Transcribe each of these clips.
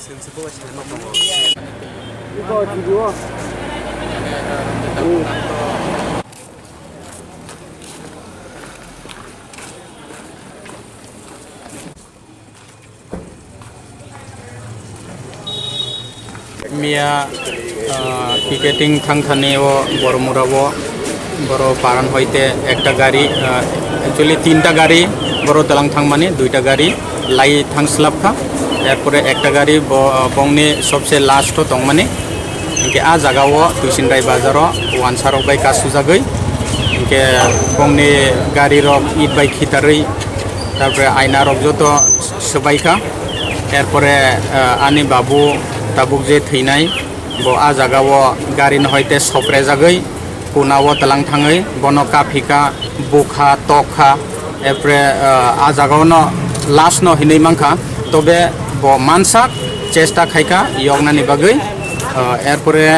Mia picketing thangthaneo boromurabo boro paran hoite ekta gari actually tinta gari boro talang thangmani duita gari lai thangslapkha erpore ekta gari bongni sobse last to tongmani inke a jagao tuisinrai bazaro wansarok bai kasujagoi inke bongni gari rok it bai khitarui tarpore aina rok joto sobaikha erpore ani babu tabuk je theinai bo a jagao gari no hoite sopre jagoi punao talang thangai bono kaphika bukha tokha epre a jagao no last no hinei mangkha tobe bo mansak chesta khaika yognani bagoi erpore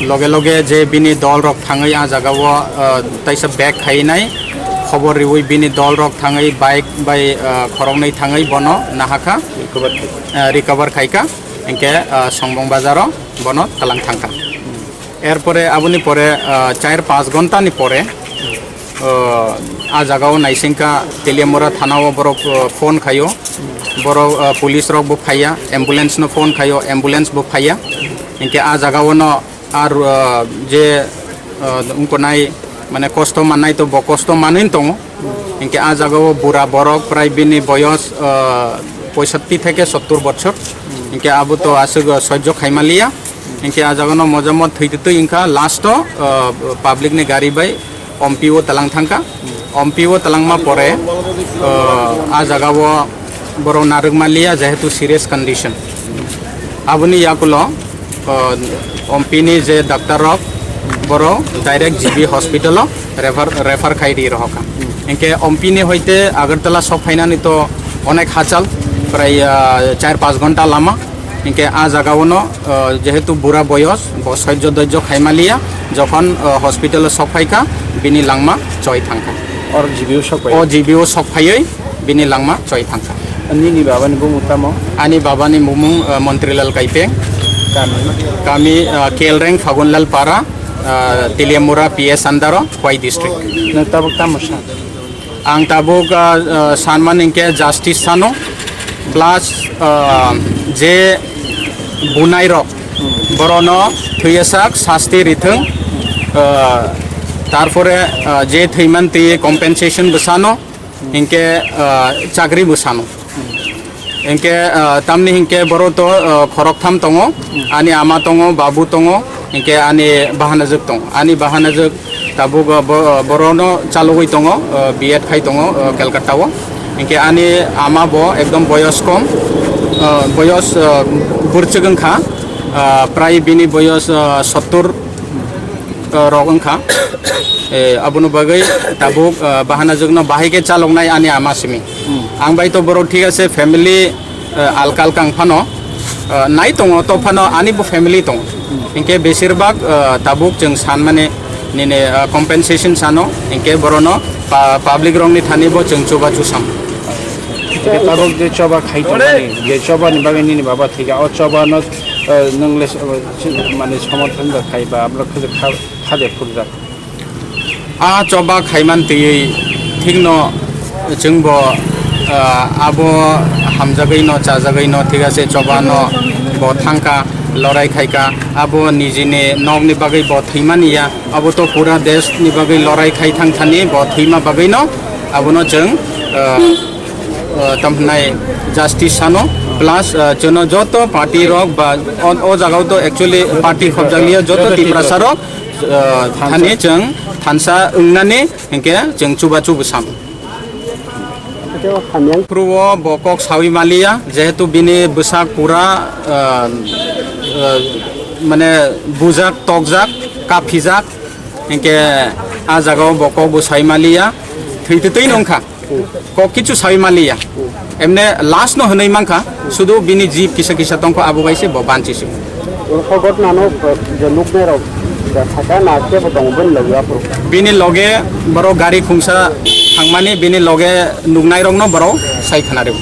loge loge je bini dol rok thangai a jagao taisa bag khainai khobor riui bini dol rok thangai bike bai khorongnai thangai bono nahaka recover khaika enke songbong bazaro bono talang thangka erpore abuni pore 4-5 ঘন্টা ni pore a jagao naisingka Teliamura thanao borok phone khayo borok police rok bo phaya ambulance no phone khayo ambulance bo phaya enke a jagao no ar je unko nai mane kosto manai to bo kosto manin tong enke a jagao bura borok prai bini boyos 65 থেকে 70 বছর ইনকে আবু তো আসুগ সহ্য খাইমালিয়া ইনকে আজাগনো মজামত থইতে Inca last public নে গাড়ি by অম্পিও তালাং thangka অম্পিও তালাংমা পরে আজাগাও বড় নারগমালিয়া যেহেতু serious condition আবুনি ইয়াকুলো অম্পিনি যে ডাক্তার রক বড় ডাইরেক্ট জিবি হসপিটাল রেফার খাইদি রহকা ইনকে অম্পিনি হইতে আগরতলা সব ফাইনানি তো অনেক হাচাল প্রায় 4-5 ঘন্টা লামা ইনকে আ জাগাওনো যেহেতু বুড়া বয়স সহ্য ধৈর্য খাইমালিয়া যখন হসপিটাল সফাইকা বিনি লাংমা চয় থাঙ্কা জিবিও সফাইयै বিনি লাংমা চয় থাঙ্কা আনি বাবানি মুমুং মন্ত্রীলাল কাইপে কামি কেলরেং ফাগুনলাল পারা Teliamura PS Andaro Khwai district ang tabuk sanman inke justice sano plus je bunai rok borono thuyasak sasti rithung tarpore je theiman ti compensation busano inke chakri busano inke tamni inke boro to khorok tham tongo ani ama tongo babu tongo inke ani bahanajak tongo ani bahanajak tabuk borono chalugoi tongo B.Ed khai tongo Calcutta o inke ani ama bo ekdom boyos kom boyos burchegeng kha prai bini boyos 70 rogeng kha abunu bagai tabuk bahanajak no bahike chalongnai ani ama simi ang bai to boro thik ase family alkal kang phano nai tongo to phano ani bo family tongo inke besirbag tabuk jeng san mane nene compensation sano inke borono public rongni thani bo jeng choba chusam tabuk je choba khaito je choba ni bagani ni baba thiga o choba no nongle mane সমর্থন da khaiba amra khuje khade purja a choba khaiman ti thingno jengbo abo hamjagai no chajagai no ঠিক আছে choba no bo thangka লড়াই খাইকা আবো নিজেনে নগনি বাগৈ বথৈমানিয়া আবো তো পুরা দেশ নি বাগৈ লড়াই খাই থাংথানি বথৈমা বাগৈ ন আবনো जों তমনাই জাস্টিস সানো প্লাস জন যত পার্টি রক বা ও জায়গাও তো অ্যাকচুয়ালি পার্টি খবজালিয়া যত টিপ্রাসা রক থানি जों থানসা উংনানি ইনকে जों চুবা চুবু সাম Pruwo bokok sawi malia jehetu bini besak pura mane bujak tokjak kapijak engke a jagao bokok bo sawi malia theitetei nongkha kok kichu sawi malia emne last no honei mangkha sudu bini jib kisa kisa tongko abu baise bo banchisi khogot nano je nukne rok thaka na ke botong bon lagya pro bini loge baro gari khungsa thangmani bini loge nugnai rong no baro sai khana re